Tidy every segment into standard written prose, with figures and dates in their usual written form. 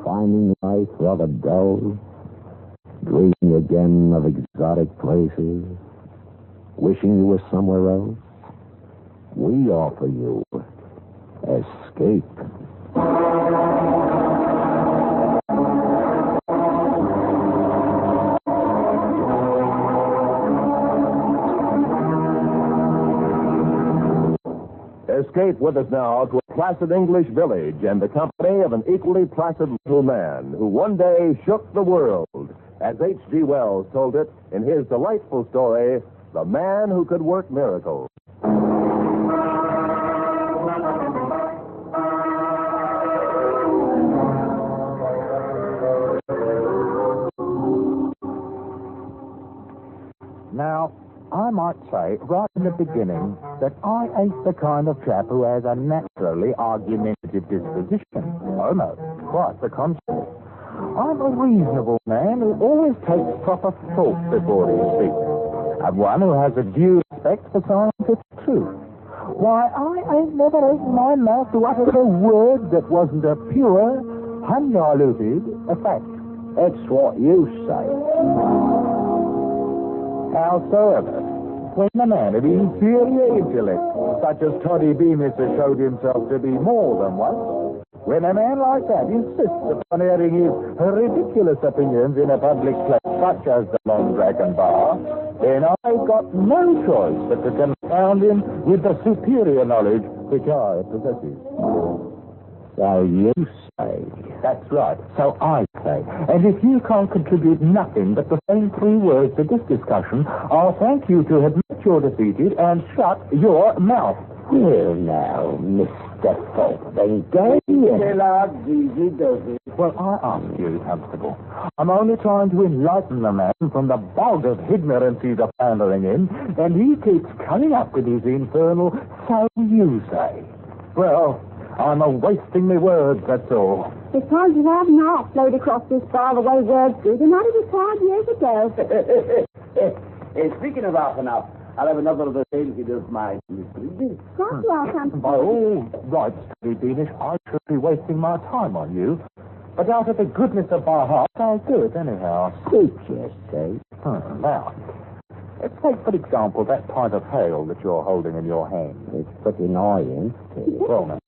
finding life rather dull, dreaming again of exotic places, wishing you were somewhere else? We offer you escape. Escape with us now to a placid English village and the company of an equally placid little man who one day shook the world, as H.G. Wells told it in his delightful story, The Man Who Could Work Miracles. Now, I might say right in the beginning that I ain't the kind of chap who has a naturally argumentative disposition. Oh, no, quite the contrary. I'm a reasonable man who always takes proper thought before he speaks, and one who has a due respect for scientific truth. Why, I ain't never opened my mouth to utter a word that wasn't a pure, undiluted fact. That's what you say. Howsoever, when a man of inferior intellect, such as Toddy Bemis has showed himself to be more than once, when a man like that insists upon airing his ridiculous opinions in a public place such as the Long Dragon Bar, then I've got no choice but to confound him with the superior knowledge which I possess. So you say. That's right. So I say. And if you can't contribute nothing but the same three words to this discussion, I'll thank you to admit you're defeated and shut your mouth. Well, now, Mr. Fotheringay. Well, I ask you, Constable. I'm only trying to enlighten the man from the bog of ignorance he's floundering in, and he keeps coming up with his infernal, so you say. Well, I'm a-wasting my words, that's all. Because you have not flowed across this bar the way words do, the night it was 5 years ago. Speaking of half an hour, I'll have another of the things you don't mind, Mr. Reed. Can't you ask him? By all rights, Toddy Beamish, I should be wasting my time on you. But out of the goodness of my heart, I'll do it anyhow. Suit yourself. Now, let's take, for example, that pint of ale that you're holding in your hand. It's pretty annoying. Well, now,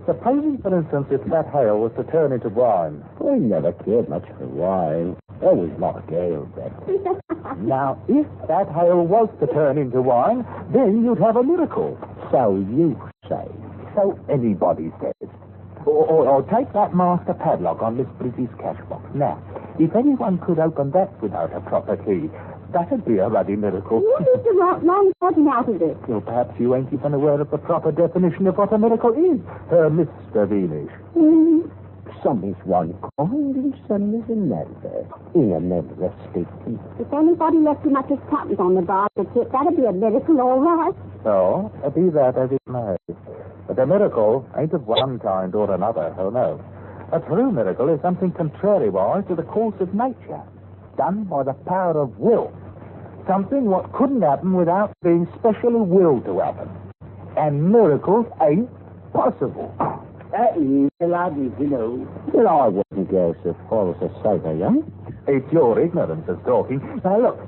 supposing, for instance, if that ale was to turn into wine. I never cared much for wine. Always like ale better. Now, if that ale was to turn into wine, then you'd have a miracle. So you say. So anybody says. Or take that master padlock on Miss Bridget's cash box. Now, if anyone could open that without a proper key, that'd be a ruddy miracle. You need to write long talking out of this. Well, perhaps you ain't even aware of the proper definition of what a miracle is, Mr. Beamish. Some is one kind and some is another. In another speaking. If anybody left too much as patent on the bar to tip, that'd be a miracle, all right. So, be that as it may. But a miracle ain't of one kind or another, oh no. A true miracle is something contrariwise to the course of nature, done by the power of will. Something what couldn't happen without being specially willed to happen. And miracles ain't possible. That is the logic, you know. Well, I wouldn't go so far as to say they ain't. It's your ignorance that's talking. Now, look.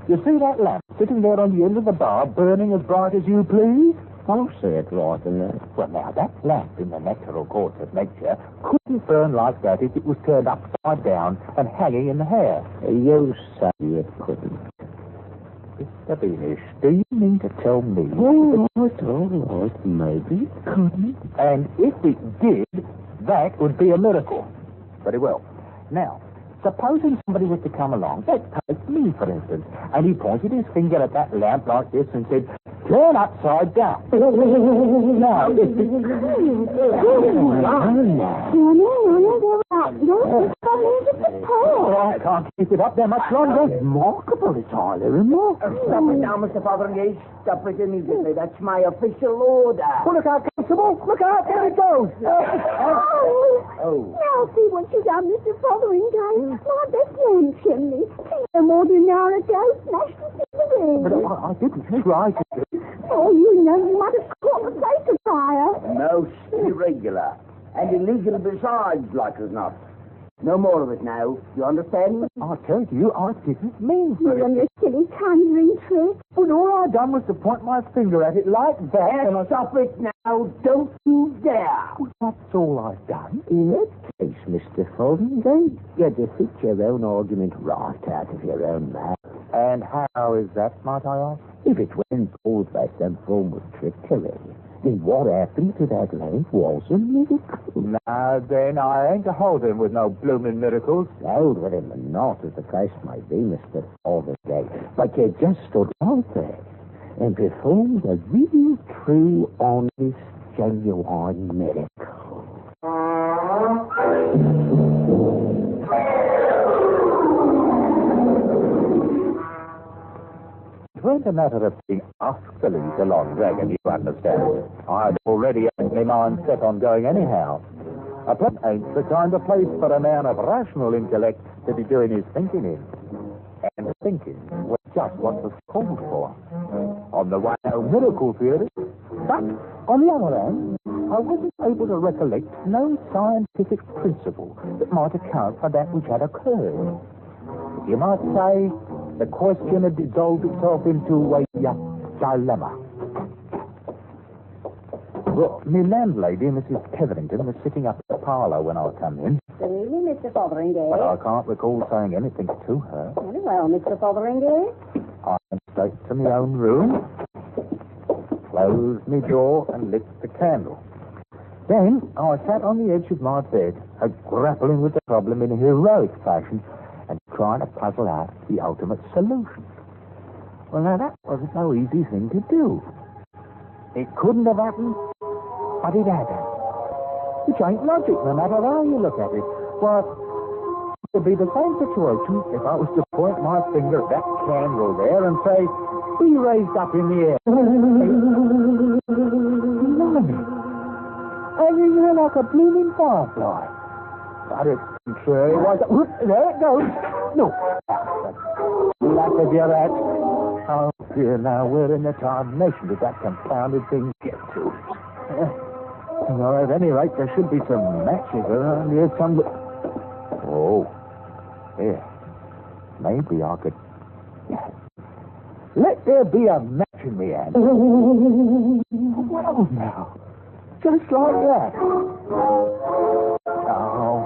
You see that lamp sitting there on the end of the bar, burning as bright as you please? I'll say it right enough. Well, now, that lamp in the natural course of nature couldn't burn like that if it was turned upside down and hanging in the hair. You say it couldn't. Mr. Beamish, do you mean to tell me? All right, maybe it couldn't. And if it did, that would be a miracle. Very well. Now, supposing somebody was to come along, let's take me, for instance, and he pointed his finger at that lamp like this and said, turn upside down. Now, if it... I can't keep it up there much longer. Remarkable, it's highly remarkable. Stop it now, Mr. Fotheringay. Stop it immediately. That's my official order. Oh, look out, Constable. Look out, there it goes. Now see what you done, Mr. Fotheringay. My best lamp chimney. No more than an hour ago, smashed to smithereens. But I didn't try to. Oh, you know, you might have caught the place afire. Most irregular. And illegal besides, like as not. No more of it now. You understand? I tell you, I didn't mean for You and it. your silly conjuring trick. But all I done was to point my finger at it like that, and I... Stop it now. Don't you dare. Well, that's all I've done. In that case, Mr. Fotheringay, you defeat your own argument right out of your own mouth. And how is that, might I ask? If it went caused by some form of trickery, then what happened to that lamp was a miracle. Now, then, I ain't holding with no blooming miracles. Held with him or not, as the case may be, Mr. Fotheringay, but you just stood out there and performed a real, true, honest, genuine miracle. It weren't a matter of being utterly the long dragon, you understand. I'd already had my mind set on going anyhow. A place ain't the kind of place for a man of rational intellect to be doing his thinking in. And thinking was just what was called for. On the one hand, miracle theory. But, on the other hand, I wasn't able to recollect no scientific principle that might account for that which had occurred. You might say the question had dissolved itself into a dilemma. Well, my landlady, Mrs. Tetherington, was sitting up in the parlour when I come in. Really, Mr. Fotheringay? But I can't recall saying anything to her. Very well, Mr. Fotheringay. I went straight to my own room, closed my door, and lit the candle. Then I sat on the edge of my bed, grappling with the problem in a heroic fashion, and trying to puzzle out the ultimate solution. Well, now, that wasn't no easy thing to do. It couldn't have happened, but it had happened. Which ain't logic, no matter how you look at it. Well, it would be the same situation if I was to point my finger at that candle there and say, be raised up in the air. Blimey. Hanging there like a blooming firefly. But it's contrary. There it goes. No. Lack of your hat. Oh, dear, now where in the tarnation did that confounded thing get to? Well, at any rate, there should be some matches around here somewhere. Oh, here. Maybe I could... Let there be a match in the hand. Well, now. Just like that. Oh,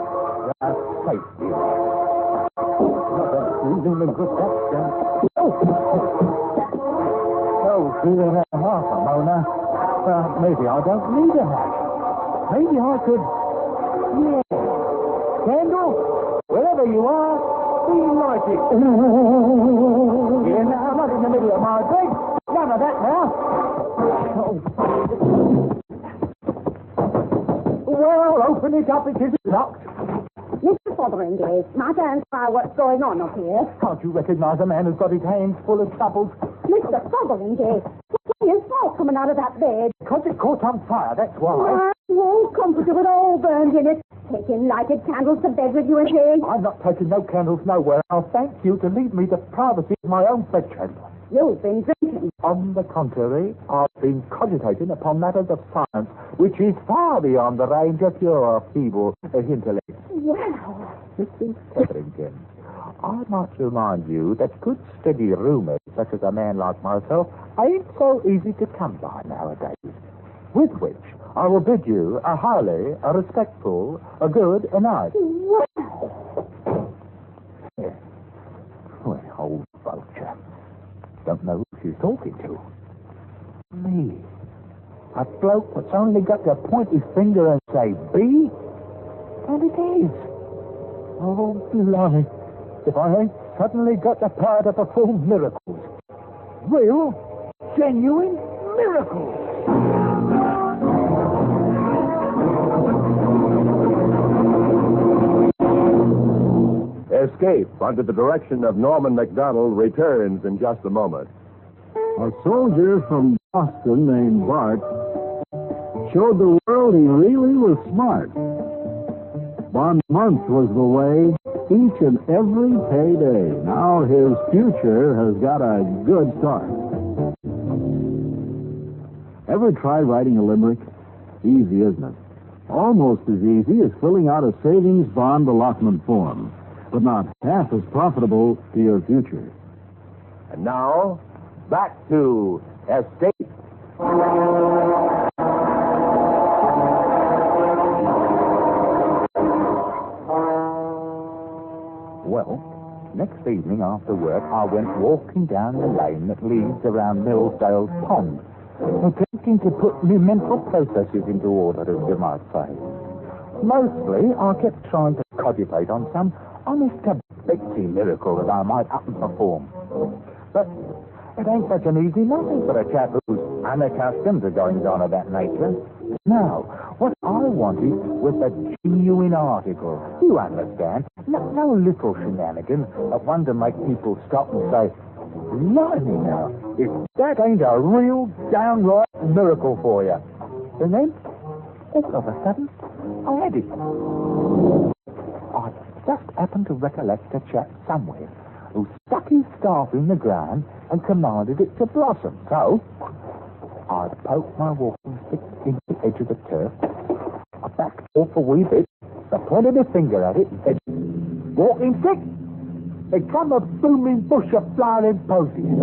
that's safety. Oh, dear, half a Mona. Maybe I don't need a hat. Maybe I could... Yeah. Candle, wherever you are, be lighted. Yeah, now, I'm not in the middle of my bed. None of that now. Oh. Well, open it up, it isn't locked. Mr. Fotheringay, might I inquire what's going on up here? Can't you recognize a man who's got his hands full of troubles? Mr. Fotheringay, what is smoke coming out of that bed? Because it caught on fire, that's why. Why, the old comforter with all burned in it. Taking lighted candles to bed with you and me. I'm not taking no candles nowhere. I'll thank you to leave me the privacy of my own bedchamber. You've been drinking. On the contrary, I've been cogitating upon matters of science, which is far beyond the range of your feeble intellect. Well... Mrs. Tetherington, I might remind you that good steady rumours, such as a man like myself, ain't so easy to come by nowadays. With which I will bid you a highly, a respectful, a good night. Well... Yeah. Well, old vulture. Don't know who she's talking to. Me. A bloke that's only got to point his finger and say, be? And it is. Oh, blimey. If I ain't suddenly got the power to perform miracles. Real, genuine miracles. Escape under the direction of Norman MacDonald returns in just a moment. A soldier from Boston named Bart showed the world he really was smart. 1 month was the way, each and every payday. Now his future has got a good start. Ever try writing a limerick? Easy, isn't it? Almost as easy as filling out a savings bond allotment form, but not half as profitable to your future. And now, back to Estate. Well, next evening after work, I went walking down the lane that leads around Millsdale Pond, attempting to put my mental processes into order, as you might say. Mostly, I kept trying to cogitate on some honest to Betsy miracle that I might up and perform. But it ain't such an easy nothing for a chap who's unaccustomed to goings-on of that nature. Now, what I wanted was a genuine article. You understand? No little shenanigans of one to make people stop and say, "Blimey now, if that ain't a real downright miracle for you." And then, all of a sudden, I had it. I just happened to recollect a chap somewhere who stuck his staff in the ground and commanded it to blossom. So, I poked my walking stick into the edge of the turf. I backed off a wee bit. I pointed my finger at it and said, "Walking stick, become a booming bush of flowering posies."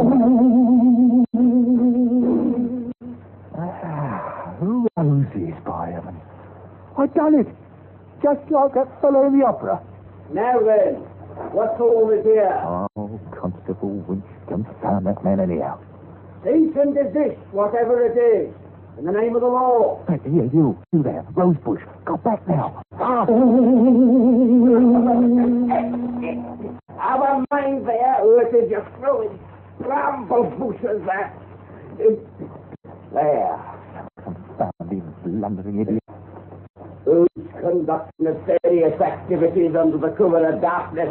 Roses, by heaven. I done it, just like that fellow in the opera. Now then, what's all this here? Oh, Constable Winch, confound that man anyhow. Cease and desist, whatever it is, in the name of the law. Hey, here, you there, Rosebush, go back now. Have a mind there, or it is your throwing bramble bushes that. There. Confounding, blundering idiot. Who's conducting nefarious activities under the cover of darkness,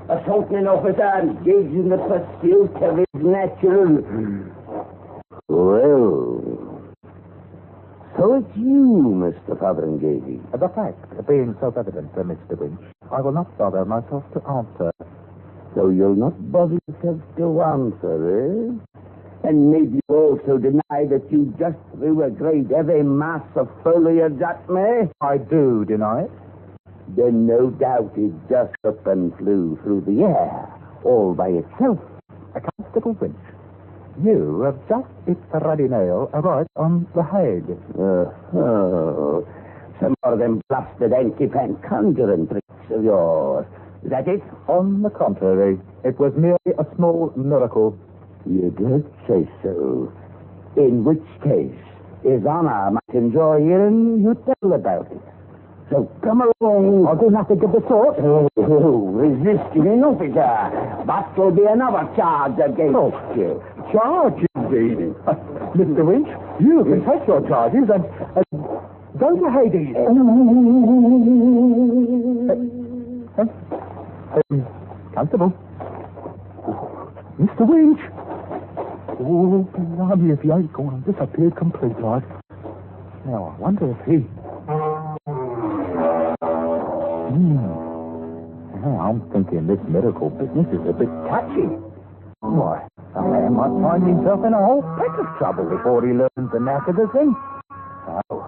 assaulting an officer engaged in the pursuit of his natural... Well, so it's you, Mr. Fotheringay. The fact being self-evident, Mr. Winch, I will not bother myself to answer. So you'll not bother yourself to answer, eh? And maybe you also deny that you just threw a great heavy mass of foliage at me? I do deny it. Then no doubt it just up and flew through the air, all by itself. Constable Winch, you have just hit the ruddy nail right on the head. Some more of them blasted anti-pan conjuring tricks of yours. Is that it? On the contrary, it was merely a small miracle. You did say so. In which case, His Honor might enjoy hearing you tell about it. So come along. I'll do nothing of the sort. Resisting an officer. That will be another charge against you. Charge, indeed. Mr. Winch, you can take your charges and go to Hades. Constable. Mr. Winch. Oh, blimey, if he ain't gone and disappeared completely. Now, I wonder if he... I'm thinking this medical business is a bit touchy. Why, a man might find himself in a whole peck of trouble before he learns the knack of the thing. So,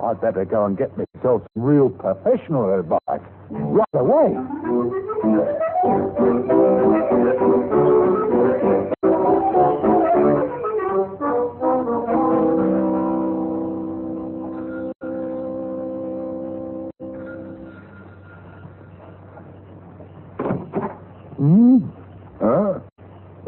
I'd better go and get myself some real professional advice right away.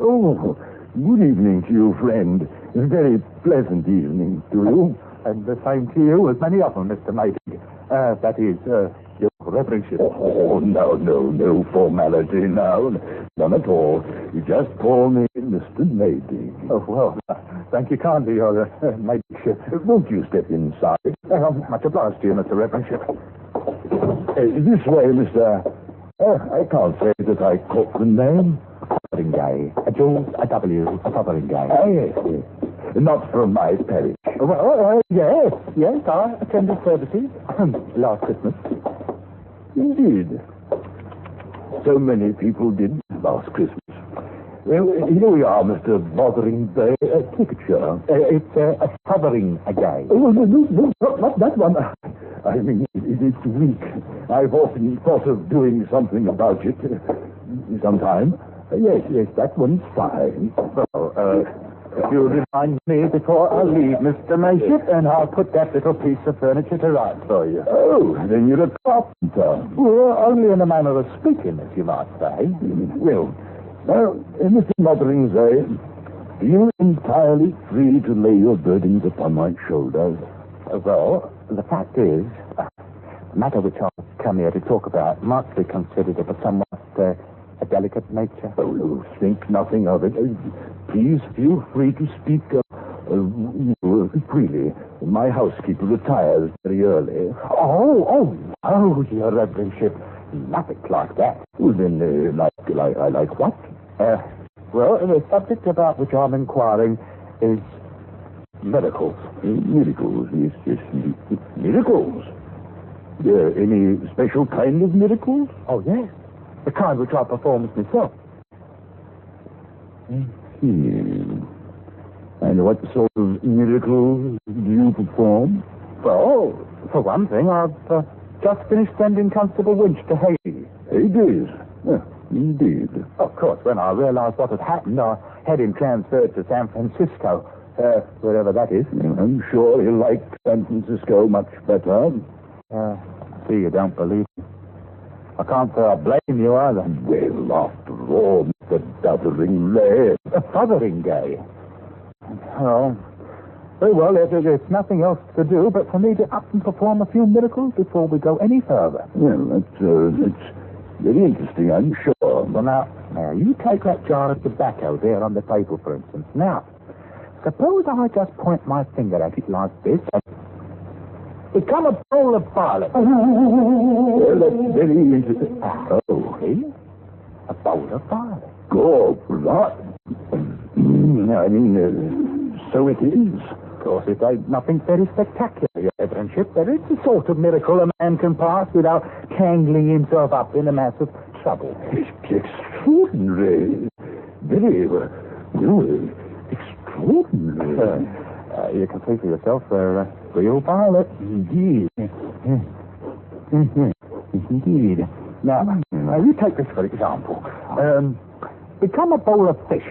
Oh, good evening to you, friend. A very pleasant evening to you. And the same to you as many of them, Mr. Maydig. That is, your reverendship. Oh, no formality now. None at all. You just call me Mr. Maydig. Oh, well, thank you kindly, your Maydigship. Won't you step inside? I'm much obliged to you, Mr. Reverendship. This way, Mr. I can't say that I caught the name. Fotheringay. Jules W. Fotheringay. Yes. Not from my parish. Well, yes, I attended services last Christmas. Indeed. So many people did last Christmas. Well, here we are, Mr. Fotheringay. Take a chair. It's a Fotheringay. Oh, no, not that one. I mean, it's weak. I've often thought of doing something about it. Sometime. Yes, that one's fine. Well, if you'll remind me before I leave, Mr. Mayship, and I'll put that little piece of furniture to rights for you. Oh, then you're a carpenter. Well, only in a manner of speaking, as you might say. Well, Mr. Motheringay, feel entirely free to lay your burdens upon my shoulders. Well, the fact is, the matter which I've come here to talk about must be considered of a somewhat a delicate nature. Oh, think nothing of it. Please feel free to speak freely. My housekeeper retires very early. Oh, Your Reverendship. Nothing like that. Well, then, like what? Well, the subject about which I'm inquiring is miracles. Miracles, yes. Miracles? Any special kind of miracles? Oh, yes. The kind which I perform myself. And what sort of miracles do you perform? Well, for one thing, I've just finished sending Constable Winch to Hades. Hades? Indeed. Of course, when I realized what had happened, I had him transferred to San Francisco, wherever that is. I'm sure he'll like San Francisco much better. See, you don't believe me. I can't say I blame you either. Well, after all, Mr. Fotheringay. Fotheringay? Oh, very well, there's nothing else to do but for me to up and perform a few miracles before we go any further. Well, that's very interesting, I'm sure. Well, now, you take that jar of tobacco there on the table, for instance. Now, suppose I just point my finger at it like this and become a bowl of violet. Well, that's very interesting. Oh, see? A bowl of violet. God, what? I mean, so it is. Of course, it ain't nothing very spectacular, Your Reverendship. There is the sort of miracle a man can pass without tangling himself up in a mass of trouble. It's extraordinary. Very, extraordinary. You can see for yourself, they're real violet. Indeed. Indeed. Now, you take this for example. Become a bowl of fish.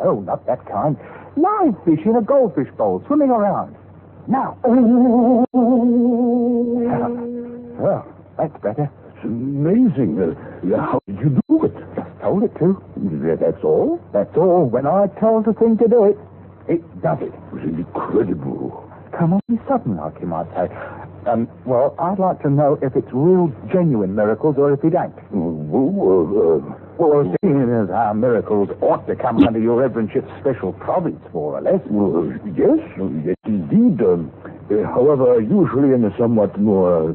No, not that kind. Live fish in a goldfish bowl, swimming around. Now. Well, that's better. It's amazing. How did you do it? Just told it to. That's all? That's all. When I told the thing to do it, it does it. It was incredible. Come on, sudden, like you might say. Well, I'd like to know if it's real, genuine miracles or if it ain't. Well, seeing as how miracles ought to come under Your Reverendship's special province, more or less. Well, yes, indeed. However, usually in a somewhat more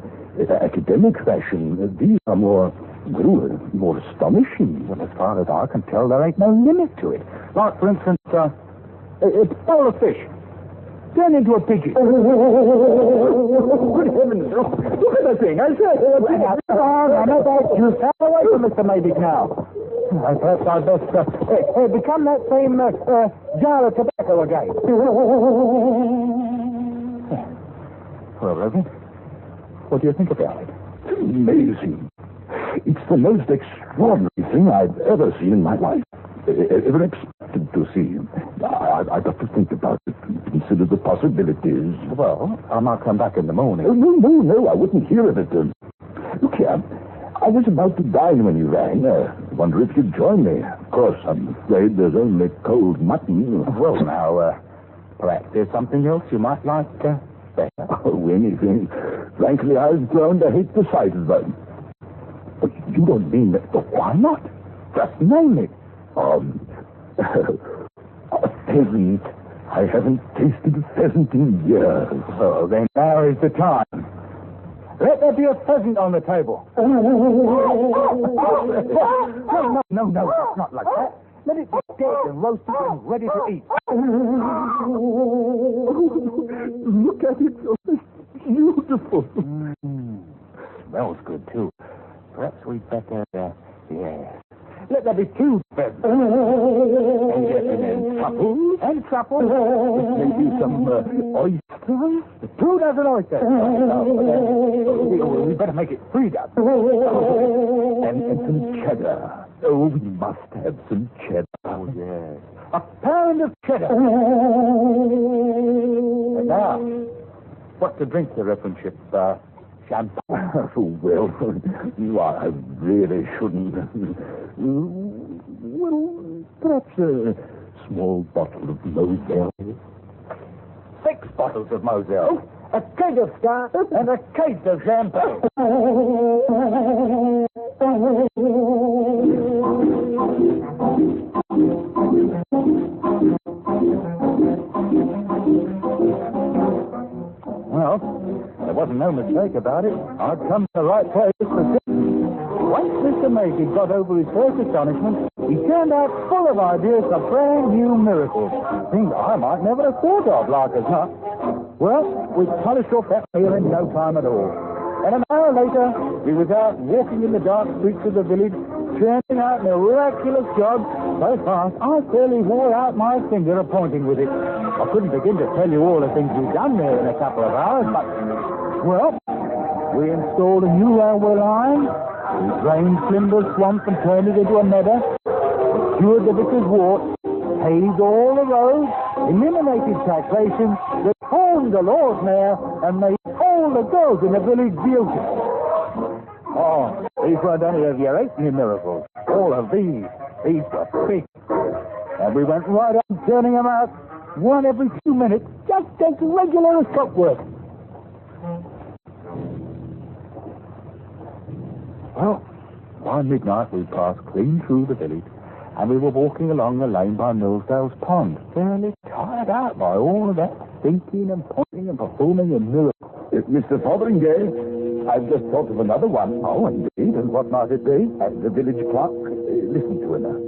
academic fashion, these are more astonishing. Well, as far as I can tell, there ain't no limit to it. Like, for instance, a bowl of fish. Turn into a pigeon. Good heavens, look at the thing. I said, You stand away from Mr. Maydick now. Perhaps I'd best become that same jar of tobacco again. Well, Reverend, what do you think about it? It's amazing. It's the most extraordinary thing I've ever seen in my life. Ever expected to see. I've got to think about it, consider the possibilities. Well, I might come back in the morning. No, I wouldn't hear of it. Look here, I was about to dine when you rang. Wonder if you'd join me. Of course, I'm afraid there's only cold mutton. Well, now, perhaps there's something else you might like better. Oh, anything. Frankly, I've grown to hate the sight of them. But you don't mean that. But why not? Just name it. A pheasant. I haven't tasted a pheasant in years. Oh, then now is the time. Let there be a pheasant on the table. No, it's not like that. Let it be dead and roasted and ready to eat. Look at it. It's beautiful. Smells good, too. Perhaps we'd better, yes. Let there'll be two beds. And truffles. Maybe some oysters? 2 dozen oysters. We better make it 3 dozen. And some cheddar. Oh, we must have some cheddar. Oh, yes. A pound of cheddar. Now, what to drink, Your Reverendship? Champagne? Oh, well, I really shouldn't. Well, perhaps a small bottle of Moselle. 6 bottles of Moselle, a keg of Star, and a case of champagne. Well, there wasn't no mistake about it. I'd come to the right place for sit. Once Mr. Macy got over his first astonishment, he turned out full of ideas for brand new miracles. Things I might never have thought of, like as not. Well, we polished off that meal in no time at all. And an hour later, we was out walking in the dark streets of the village, churning out miraculous jobs so fast I fairly wore out my finger a-pointing with it. I couldn't begin to tell you all the things we'd done there in a couple of hours, but, well, we installed a new railway line, we drained Flimber's swamp and turned it into a meadow, cured the vicar's wart, paved all the roads, eliminated taxation, reformed the Lord Mayor, and made all the girls in the village beautiful. Oh, these weren't any of your 8 new miracles. All of these were big. And we went right on turning them out, one every 2 minutes, just as regular as clockwork. Well, by midnight we passed clean through the village, and we were walking along the lane by Millsdale's Pond, fairly tired out by all of that thinking and pointing and performing a miracle. Mr. Fotheringay, I've just thought of another one. Oh, indeed, and what might it be? The village clock. Listen to it now.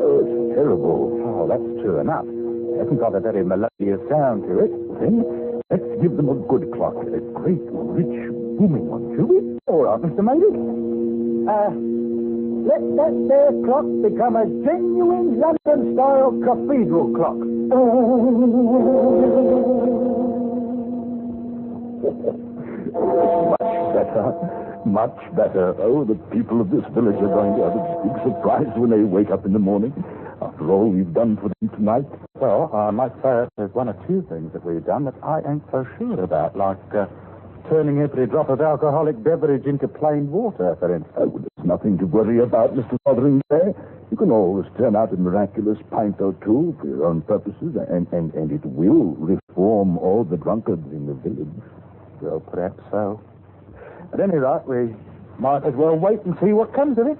Oh, it's terrible. Oh, that's true enough. It hasn't got a very melodious sound to it. Then let's give them a good clock. A great, rich, booming one, shall we? All right, Mr. Macy. Let that there clock become a genuine London-style cathedral clock. Much better. Oh, the people of this village are going to have a big surprise when they wake up in the morning. After all we've done for them tonight. Well, I might say there's 1 or 2 things that we've done that I ain't so sure about, like turning every drop of alcoholic beverage into plain water, for instance. Oh, well, there's nothing to worry about, Mr. Fotheringay. You can always turn out a miraculous pint or 2 for your own purposes, and it will reform all the drunkards in the village. Well, perhaps so. At any rate, we might as well wait and see what comes of it.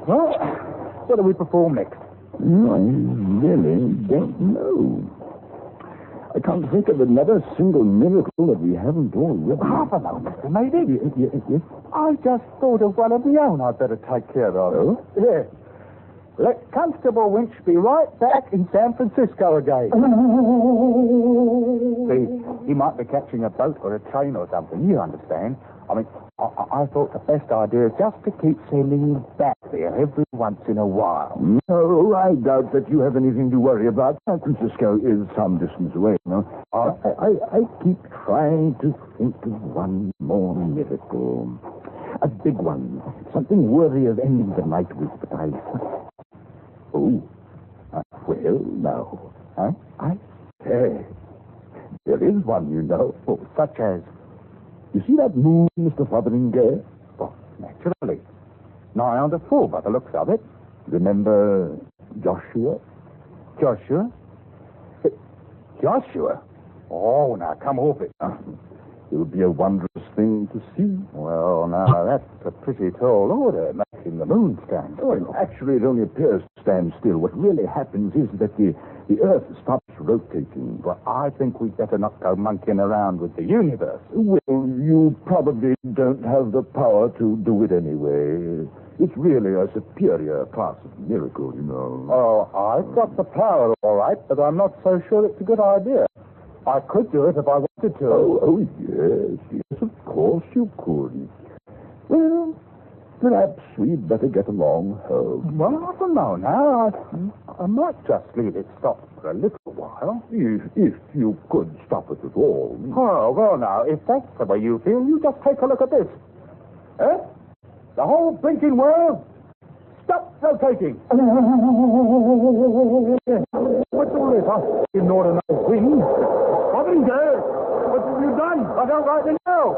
Well, what do we perform next? I really don't know. I can't think of another single miracle that we haven't already. Half a moment, Mr. Maybe. Yes? I just thought of one of my own I'd better take care of. Oh? Yes. Let Constable Winch be right back in San Francisco again. See, he might be catching a boat or a train or something, you understand. I mean, I thought the best idea is just to keep sending him back there every once in a while. No, I doubt that you have anything to worry about. San Francisco is some distance away, you know. I keep trying to think of one more miracle. A big one. Something worthy of ending the night with, but I... Oh. Well, now. Huh? Hey. There is one, you know. Oh, such as? You see that moon, Mr. Fotheringay? Oh, naturally. Nigh on to full by the looks of it. Remember Joshua? Joshua? Joshua? Oh, now, come off it. It would be a wondrous thing to see. Well, now, that's a pretty tall order, making the moon stand. Oh, actually, it only appears to stand still. What really happens is that the Earth stops rotating. Well, I think we'd better not go monkeying around with the universe. Well, you probably don't have the power to do it anyway. It's really a superior class of miracle, you know. Oh, I've got the power, all right, but I'm not so sure it's a good idea. I could do it if I wanted to. Oh, yes, of course you could. Well, Perhaps we'd better get along home. Well, I don't know now. I might just leave it stop for a little while. If you could stop it at all. Oh, well, now, if that's the way you feel, you just take a look at this. Eh? The whole blinking world, stop rotating. What's all this, huh? In order to win. Nothing there. What have you done? I don't rightly know.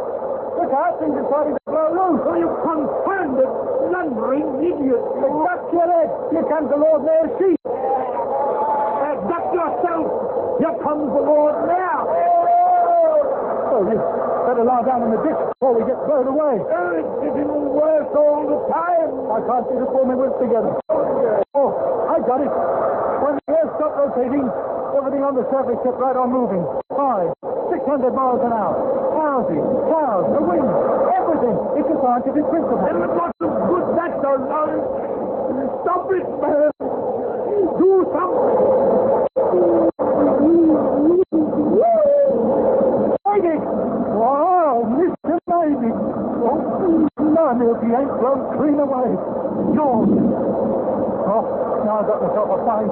Look out, things are starting to blow loose. Oh, you confounded, blundering idiot. Duck your head. Here comes the Lord Mayor's sheep. Duck yourself. Here comes the Lord Mayor. Oh, you better lie down in the ditch before we get blown away. Oh, it's getting worse all the time. I can't see the four wits together. Oh, I got it. When the air stopped rotating, everything on the surface kept right on moving. 600 miles an hour. Houses, cows, the wind, everything. It's a scientific principle. And what's good that does? Stop it, man. Do something. Maybe. Wow, Mr. Maybe. Oh, none if he ain't blown clean away. Yours. Oh, now I've got myself a fine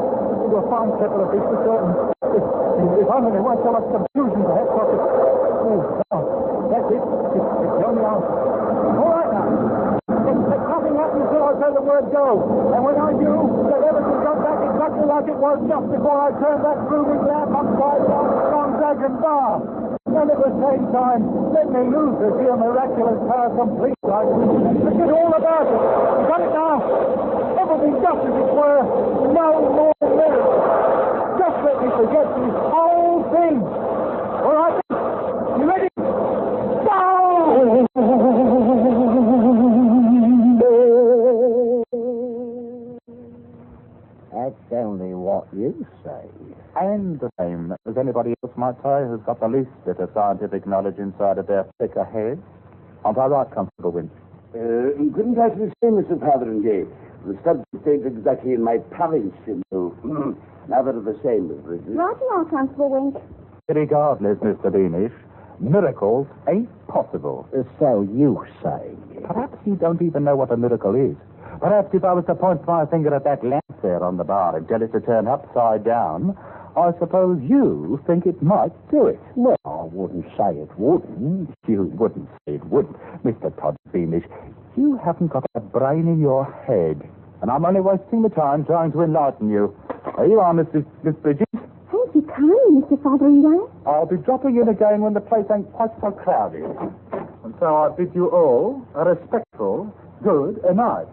kettle of fish for certain. If only there weren't so much confusion to head pocket. Oh, that's it. It's the only answer. All right now. Nothing happens until I say the word go. And when I do, let everything go back exactly like it was just before I turned that grooving lamp upside down on Dragon Bar. And at the same time, let me use this here miraculous power complete. Forget all about it. You got it now? Everything just as it were. No more miracles. Just let me forget this whole thing. All right? You ready? Go! That's only what you say. And the same as anybody else might say who's got the least bit of scientific knowledge inside of their thicker head. Aren't I right, Constable Winch? Couldn't actually say, Mr. Fotheringay. The subject stays exactly in my province, you know. Now they're the same, Miss Bridges. Right now, Constable Wink. Regardless, Mr. Beamish, miracles ain't possible. So you say. Perhaps you don't even know what a miracle is. Perhaps if I was to point my finger at that lamp there on the bar and tell it to turn upside down, I suppose you think it might do it. Well, I wouldn't say it wouldn't. You wouldn't say it wouldn't. Mr. Todd Beamish, you haven't got a brain in your head. And I'm only wasting the time trying to enlighten you. Here you are, Miss Bridges. Thank you kindly, Mr. Fotheringay. I'll be dropping in again when the place ain't quite so crowded. And so I bid you all a respectful good night.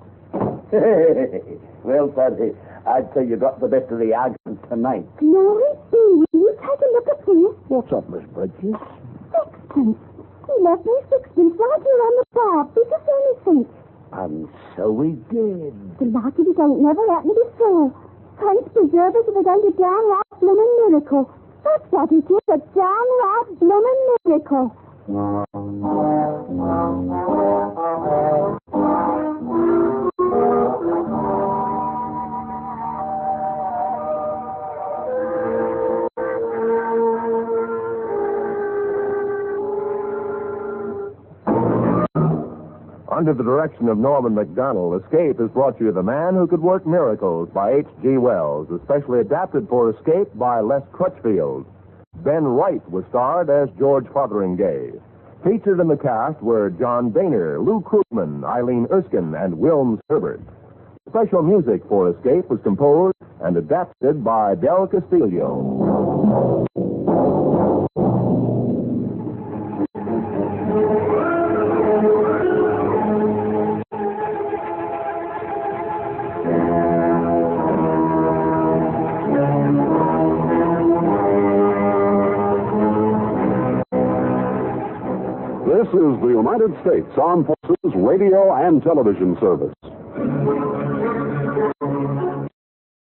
Well, Sandy, I'd say you got the best of the argument tonight. Glory be, will you take a look at this? What's up, Miss Bridges? Sixpence. He left me sixpence right here on the bar, big as anything. And so we did. The like of it ain't never happened before. Thanks preserve us if it ain't a downright bloomin' miracle. That's what it is, a downright bloomin' miracle. Under the direction of Norman Macdonald, Escape has brought you The Man Who Could Work Miracles by H.G. Wells, especially adapted for Escape by Les Crutchfield. Ben Wright was starred as George Fotheringay. Featured in the cast were John Boehner, Lou Krugman, Eileen Erskine, and Wilms Herbert. Special music for Escape was composed and adapted by Del Castillo. This is the United States Armed Forces Radio and Television Service.